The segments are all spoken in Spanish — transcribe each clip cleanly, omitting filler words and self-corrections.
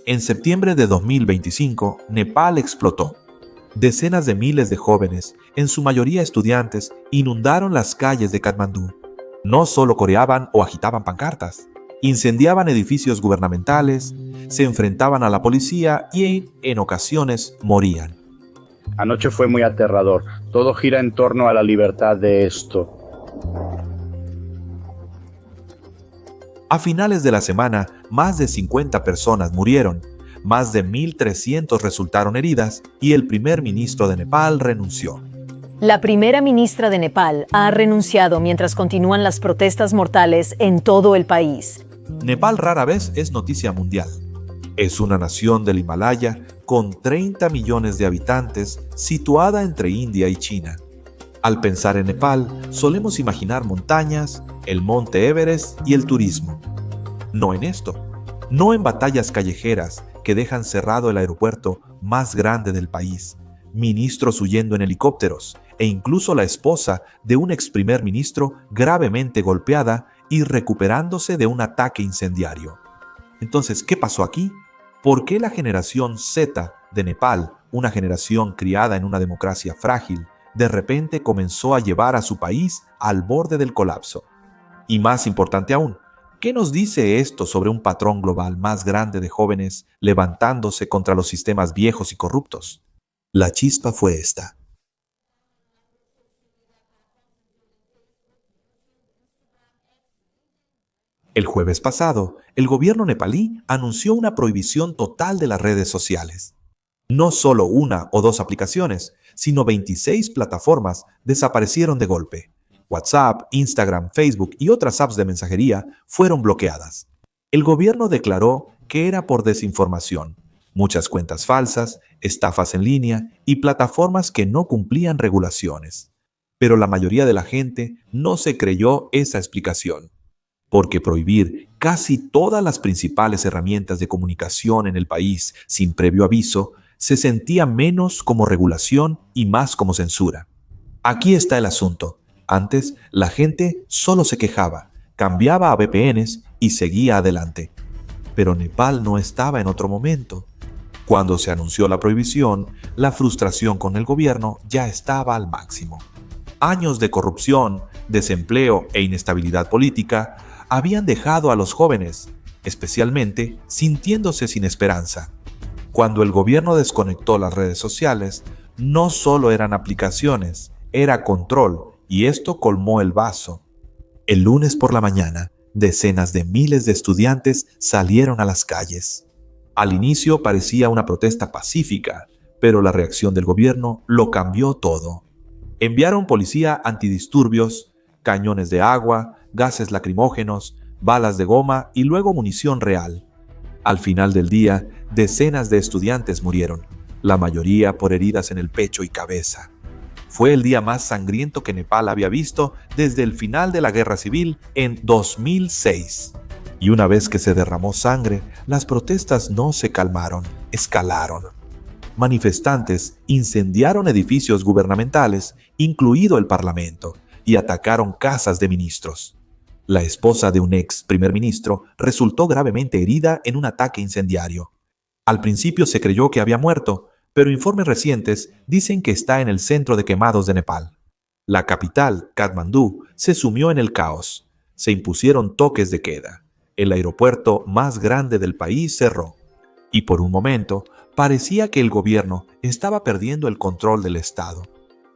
En septiembre de 2025, Nepal explotó. Decenas de miles de jóvenes, en su mayoría estudiantes, inundaron las calles de Katmandú. No solo coreaban o agitaban pancartas, incendiaban edificios gubernamentales, se enfrentaban a la policía y, en ocasiones, morían. Anoche fue muy aterrador. Todo gira en torno a la libertad de esto. A finales de la semana, más de 50 personas murieron, más de 1.300 resultaron heridas y el primer ministro de Nepal renunció. La primera ministra de Nepal ha renunciado mientras continúan las protestas mortales en todo el país. Nepal rara vez es noticia mundial. Es una nación del Himalaya con 30 millones de habitantes situada entre India y China. Al pensar en Nepal, solemos imaginar montañas, el monte Everest y el turismo. No en esto, no en batallas callejeras que dejan cerrado el aeropuerto más grande del país, ministros huyendo en helicópteros e incluso la esposa de un ex primer ministro gravemente golpeada y recuperándose de un ataque incendiario. Entonces, ¿qué pasó aquí? ¿Por qué la generación Z de Nepal, una generación criada en una democracia frágil, de repente comenzó a llevar a su país al borde del colapso? Y más importante aún, ¿qué nos dice esto sobre un patrón global más grande de jóvenes levantándose contra los sistemas viejos y corruptos? La chispa fue esta. El jueves pasado, el gobierno nepalí anunció una prohibición total de las redes sociales. No solo una o dos aplicaciones, sino 26 plataformas desaparecieron de golpe. WhatsApp, Instagram, Facebook y otras apps de mensajería fueron bloqueadas. El gobierno declaró que era por desinformación, muchas cuentas falsas, estafas en línea y plataformas que no cumplían regulaciones. Pero la mayoría de la gente no se creyó esa explicación, porque prohibir casi todas las principales herramientas de comunicación en el país sin previo aviso se sentía menos como regulación y más como censura. Aquí está el asunto. Antes, la gente solo se quejaba, cambiaba a VPNs y seguía adelante. Pero Nepal no estaba en otro momento. Cuando se anunció la prohibición, la frustración con el gobierno ya estaba al máximo. Años de corrupción, desempleo e inestabilidad política habían dejado a los jóvenes, especialmente, sintiéndose sin esperanza. Cuando el gobierno desconectó las redes sociales, no solo eran aplicaciones, era control, y esto colmó el vaso. El lunes por la mañana, decenas de miles de estudiantes salieron a las calles. Al inicio parecía una protesta pacífica, pero la reacción del gobierno lo cambió todo. Enviaron policía antidisturbios, cañones de agua, gases lacrimógenos, balas de goma y luego munición real. Al final del día, decenas de estudiantes murieron, la mayoría por heridas en el pecho y cabeza. Fue el día más sangriento que Nepal había visto desde el final de la guerra civil en 2006. Y una vez que se derramó sangre, las protestas no se calmaron, escalaron. Manifestantes incendiaron edificios gubernamentales, incluido el Parlamento, y atacaron casas de ministros. La esposa de un ex primer ministro resultó gravemente herida en un ataque incendiario. Al principio se creyó que había muerto, pero informes recientes dicen que está en el centro de quemados de Nepal. La capital, Katmandú, se sumió en el caos. Se impusieron toques de queda. El aeropuerto más grande del país cerró. Y por un momento, parecía que el gobierno estaba perdiendo el control del Estado.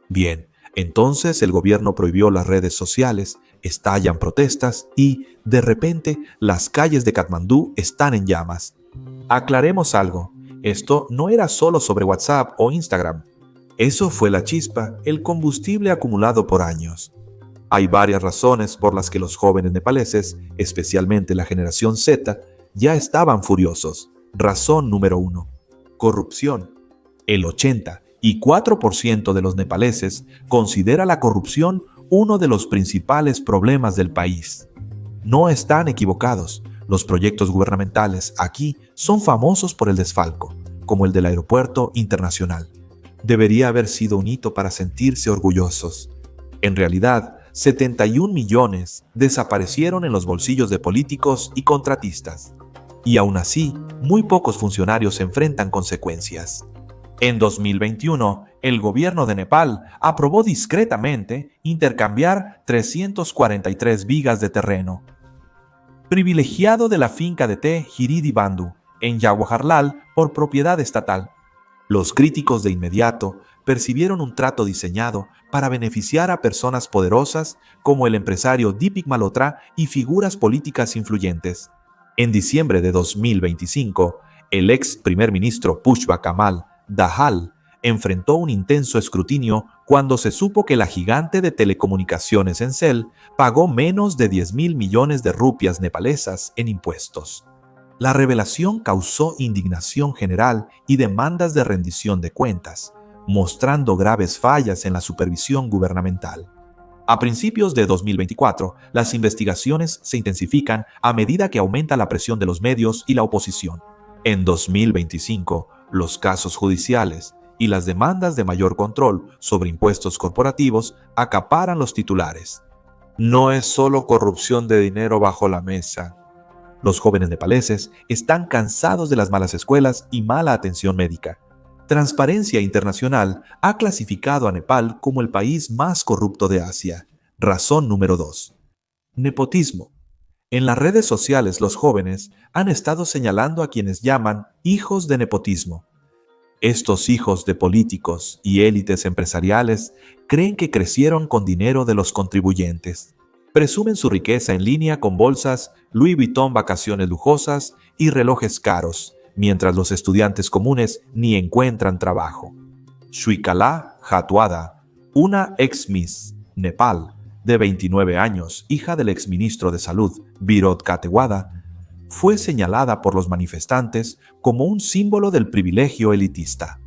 Bien, entonces el gobierno prohibió las redes sociales, estallan protestas y, de repente, las calles de Katmandú están en llamas. Aclaremos algo, esto no era solo sobre WhatsApp o Instagram. Eso fue la chispa, el combustible acumulado por años. Hay varias razones por las que los jóvenes nepaleses, especialmente la generación Z, ya estaban furiosos. Razón número 1. Corrupción. El 84% de los nepaleses considera la corrupción uno de los principales problemas del país. No están equivocados. Los proyectos gubernamentales aquí son famosos por el desfalco, como el del aeropuerto internacional. Debería haber sido un hito para sentirse orgullosos. En realidad, 71 millones desaparecieron en los bolsillos de políticos y contratistas. Y aún así, muy pocos funcionarios enfrentan consecuencias. En 2021, el gobierno de Nepal aprobó discretamente intercambiar 343 vigas de terreno, privilegiado de la finca de té Giridi Bandhu, en Jawaharlal, por propiedad estatal. Los críticos de inmediato percibieron un trato diseñado para beneficiar a personas poderosas como el empresario Deepak Malhotra y figuras políticas influyentes. En diciembre de 2025, el ex primer ministro Pushpa Kamal Dahal enfrentó un intenso escrutinio cuando se supo que la gigante de telecomunicaciones Encel pagó menos de 10.000 millones de rupias nepalesas en impuestos. La revelación causó indignación general y demandas de rendición de cuentas, mostrando graves fallas en la supervisión gubernamental. A principios de 2024, las investigaciones se intensifican a medida que aumenta la presión de los medios y la oposición. En 2025, los casos judiciales y las demandas de mayor control sobre impuestos corporativos acaparan los titulares. No es solo corrupción de dinero bajo la mesa. Los jóvenes nepaleses están cansados de las malas escuelas y mala atención médica. Transparencia Internacional ha clasificado a Nepal como el país más corrupto de Asia. Razón número 2. Nepotismo. En las redes sociales, los jóvenes han estado señalando a quienes llaman hijos de nepotismo. Estos hijos de políticos y élites empresariales creen que crecieron con dinero de los contribuyentes. Presumen su riqueza en línea con bolsas, Louis Vuitton vacaciones lujosas y relojes caros, mientras los estudiantes comunes ni encuentran trabajo. Shuikala Hatwada, una ex-Miss Nepal de 29 años, hija del exministro de Salud Virod Katewada, fue señalada por los manifestantes como un símbolo del privilegio elitista.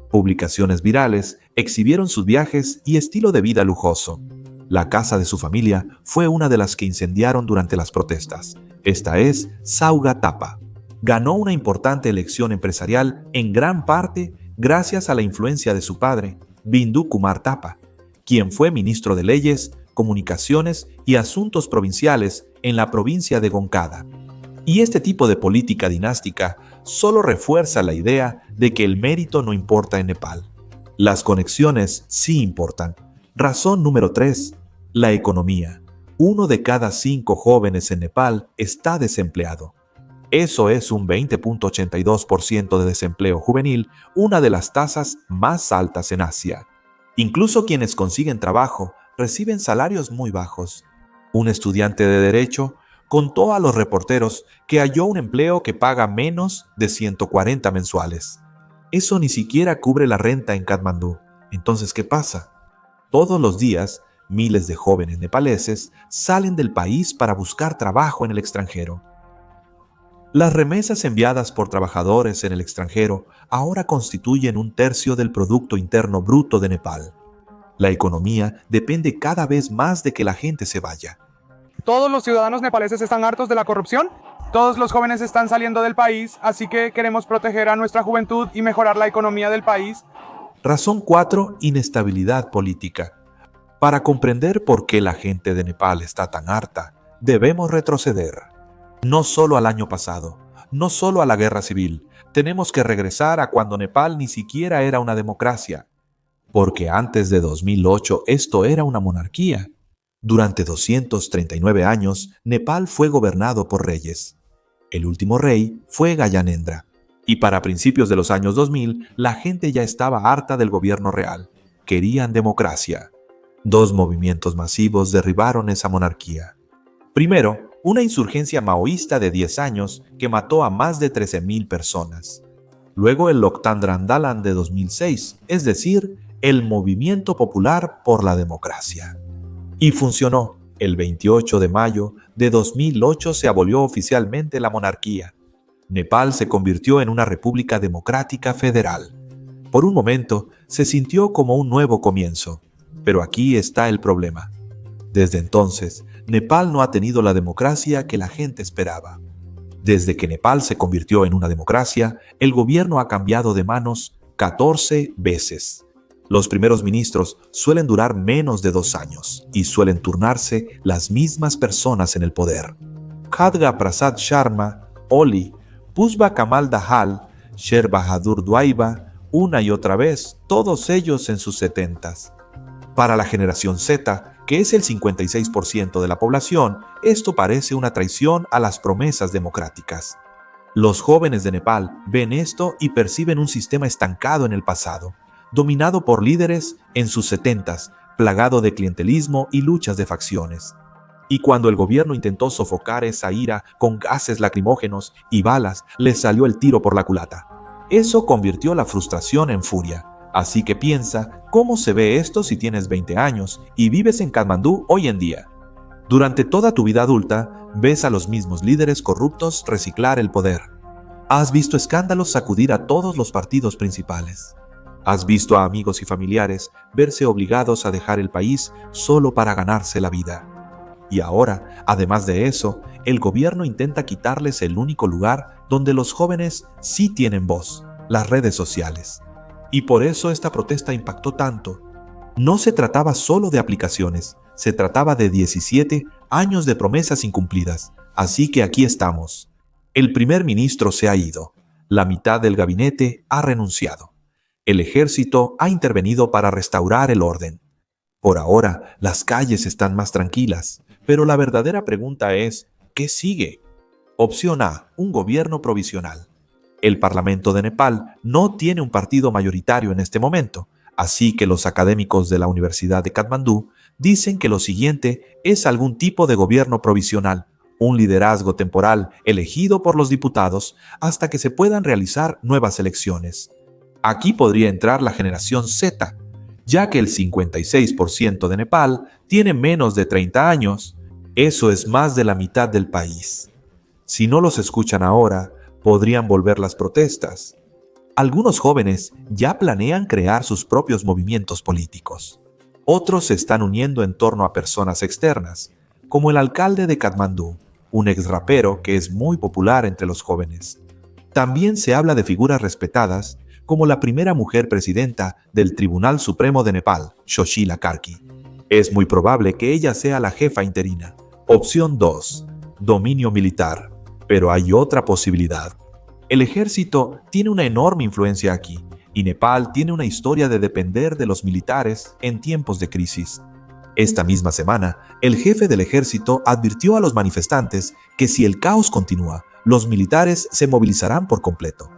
Publicaciones virales exhibieron sus viajes y estilo de vida lujoso. La casa de su familia fue una de las que incendiaron durante las protestas. Esta es Sauga Tapa. Ganó una importante elección empresarial en gran parte gracias a la influencia de su padre, Bindu Kumar Tapa, quien fue ministro de Leyes, Comunicaciones y Asuntos Provinciales en la provincia de Gonkada. Y este tipo de política dinástica solo refuerza la idea de que el mérito no importa en Nepal. Las conexiones sí importan. Razón número 3. La economía. 1 de cada 5 jóvenes en Nepal está desempleado. Eso es un 20.82% de desempleo juvenil, una de las tasas más altas en Asia. Incluso quienes consiguen trabajo reciben salarios muy bajos. Un estudiante de Derecho contó a los reporteros que halló un empleo que paga menos de 140 mensuales. Eso ni siquiera cubre la renta en Katmandú. Entonces, ¿qué pasa? Todos los días, miles de jóvenes nepaleses salen del país para buscar trabajo en el extranjero. Las remesas enviadas por trabajadores en el extranjero ahora constituyen 1/3 del Producto Interno Bruto de Nepal. La economía depende cada vez más de que la gente se vaya. Todos los ciudadanos nepaleses están hartos de la corrupción. Todos los jóvenes están saliendo del país, así que queremos proteger a nuestra juventud y mejorar la economía del país. Razón 4. Inestabilidad política. Para comprender por qué la gente de Nepal está tan harta, debemos retroceder. No solo al año pasado, no solo a la guerra civil, tenemos que regresar a cuando Nepal ni siquiera era una democracia. Porque antes de 2008 esto era una monarquía. Durante 239 años, Nepal fue gobernado por reyes. El último rey fue Gyanendra. Y para principios de los años 2000, la gente ya estaba harta del gobierno real. Querían democracia. 2 movimientos masivos derribaron esa monarquía. Primero, una insurgencia maoísta de 10 años que mató a más de 13.000 personas. Luego el Loktandra Andalan de 2006, es decir, el Movimiento Popular por la Democracia. Y funcionó. El 28 de mayo de 2008 se abolió oficialmente la monarquía. Nepal se convirtió en una república democrática federal. Por un momento se sintió como un nuevo comienzo, pero aquí está el problema. Desde entonces, Nepal no ha tenido la democracia que la gente esperaba. Desde que Nepal se convirtió en una democracia, el gobierno ha cambiado de manos 14 veces. Los primeros ministros suelen durar menos de 2 años y suelen turnarse las mismas personas en el poder. Khadga Prasad Sharma, Oli, Pushpa Kamal Dahal, Sher Bahadur Dwight, una y otra vez, todos ellos en sus 70s. Para la generación Z, que es el 56% de la población, esto parece una traición a las promesas democráticas. Los jóvenes de Nepal ven esto y perciben un sistema estancado en el pasado, dominado por líderes en sus 70s, plagado de clientelismo y luchas de facciones. Y cuando el gobierno intentó sofocar esa ira con gases lacrimógenos y balas, les salió el tiro por la culata. Eso convirtió la frustración en furia. Así que piensa cómo se ve esto si tienes 20 años y vives en Katmandú hoy en día. Durante toda tu vida adulta, ves a los mismos líderes corruptos reciclar el poder. Has visto escándalos sacudir a todos los partidos principales. Has visto a amigos y familiares verse obligados a dejar el país solo para ganarse la vida. Y ahora, además de eso, el gobierno intenta quitarles el único lugar donde los jóvenes sí tienen voz, las redes sociales. Y por eso esta protesta impactó tanto. No se trataba solo de aplicaciones, se trataba de 17 años de promesas incumplidas. Así que aquí estamos. El primer ministro se ha ido. La mitad del gabinete ha renunciado. El ejército ha intervenido para restaurar el orden. Por ahora, las calles están más tranquilas, pero la verdadera pregunta es, ¿qué sigue? Opción A, un gobierno provisional. El Parlamento de Nepal no tiene un partido mayoritario en este momento, así que los académicos de la Universidad de Katmandú dicen que lo siguiente es algún tipo de gobierno provisional, un liderazgo temporal elegido por los diputados hasta que se puedan realizar nuevas elecciones. Aquí podría entrar la generación Z, ya que el 56% de Nepal tiene menos de 30 años. Eso es más de la mitad del país. Si no los escuchan ahora, podrían volver las protestas. Algunos jóvenes ya planean crear sus propios movimientos políticos. Otros se están uniendo en torno a personas externas, como el alcalde de Katmandú, un ex rapero que es muy popular entre los jóvenes. También se habla de figuras respetadas, como la primera mujer presidenta del Tribunal Supremo de Nepal, Sushila Karki. Es muy probable que ella sea la jefa interina. Opción 2. Dominio militar. Pero hay otra posibilidad. El ejército tiene una enorme influencia aquí, y Nepal tiene una historia de depender de los militares en tiempos de crisis. Esta misma semana, el jefe del ejército advirtió a los manifestantes que si el caos continúa, los militares se movilizarán por completo.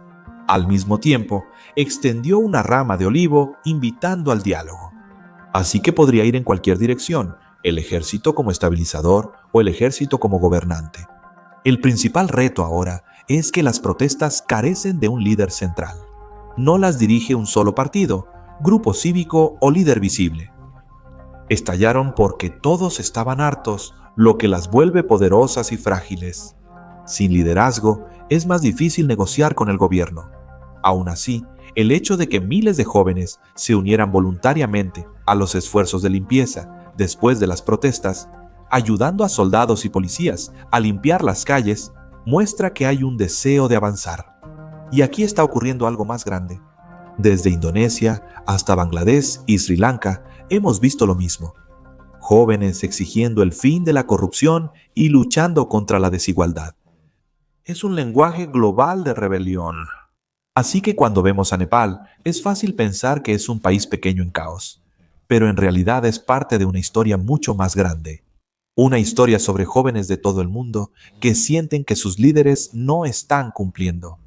Al mismo tiempo, extendió una rama de olivo invitando al diálogo. Así que podría ir en cualquier dirección, el ejército como estabilizador o el ejército como gobernante. El principal reto ahora es que las protestas carecen de un líder central. No las dirige un solo partido, grupo cívico o líder visible. Estallaron porque todos estaban hartos, lo que las vuelve poderosas y frágiles. Sin liderazgo, es más difícil negociar con el gobierno. Aún así, el hecho de que miles de jóvenes se unieran voluntariamente a los esfuerzos de limpieza después de las protestas, ayudando a soldados y policías a limpiar las calles, muestra que hay un deseo de avanzar. Y aquí está ocurriendo algo más grande. Desde Indonesia hasta Bangladesh y Sri Lanka hemos visto lo mismo. Jóvenes exigiendo el fin de la corrupción y luchando contra la desigualdad. Es un lenguaje global de rebelión. Así que cuando vemos a Nepal, es fácil pensar que es un país pequeño en caos, pero en realidad es parte de una historia mucho más grande. Una historia sobre jóvenes de todo el mundo que sienten que sus líderes no están cumpliendo.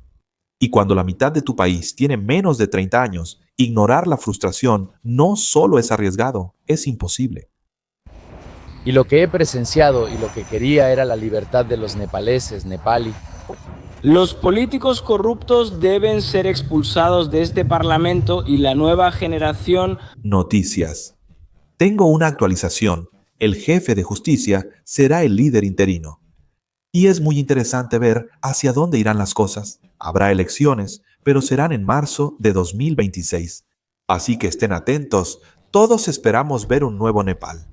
Y cuando la mitad de tu país tiene menos de 30 años, ignorar la frustración no solo es arriesgado, es imposible. Y lo que he presenciado y lo que quería era la libertad de los nepaleses, nepali. Los políticos corruptos deben ser expulsados de este parlamento y la nueva generación... Noticias. Tengo una actualización. El jefe de justicia será el líder interino. Y es muy interesante ver hacia dónde irán las cosas. Habrá elecciones, pero serán en marzo de 2026. Así que estén atentos, todos esperamos ver un nuevo Nepal.